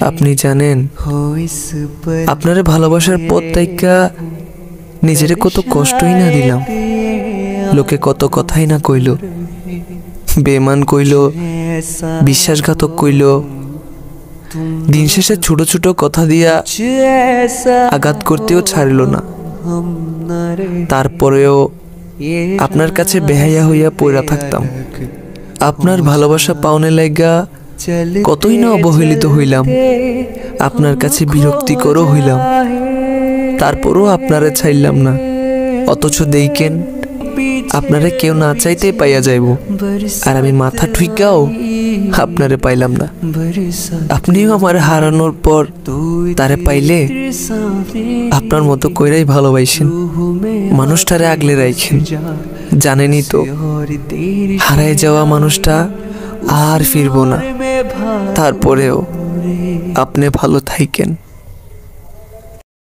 আপনি জানেন আপনারে ভালোবাসার পথ তাইকা নিজেরে কত কষ্টই না দিলাম। লোকে কত কথাই না কইল, বেমান কইল, বিশ্বাসঘাতক কইল। দিন শেষে ছোট ছোট কথা দিয়া আঘাত করতেও ছাড়িল না। তারপরেও আপনার কাছে বেহাইয়া হইয়া পড়া থাকতাম। আপনার ভালোবাসা পাওনে লাইগা কতই না অবহেলিত হইলাম, আপনার কাছে বিরক্তিকরও হইলাম। তারপরও আপনারে ছাইলাম না। অথচ দেইকেন আপনারে কেউ না চাইতে পাইয়া যাইব, আর আমি মাথা ঠুইকাও আপনারে পাইলাম না। আপনিও আমার হারানোর পর তারে পাইলে আপনার মতো কইরাই ভালোবাসেন, মানুষটারে আগলে রাখেন। জানেনই তো হারায় যাওয়া মানুষটা আর ফিরবো না। তারপরেও আপনি ভালো থাকেন।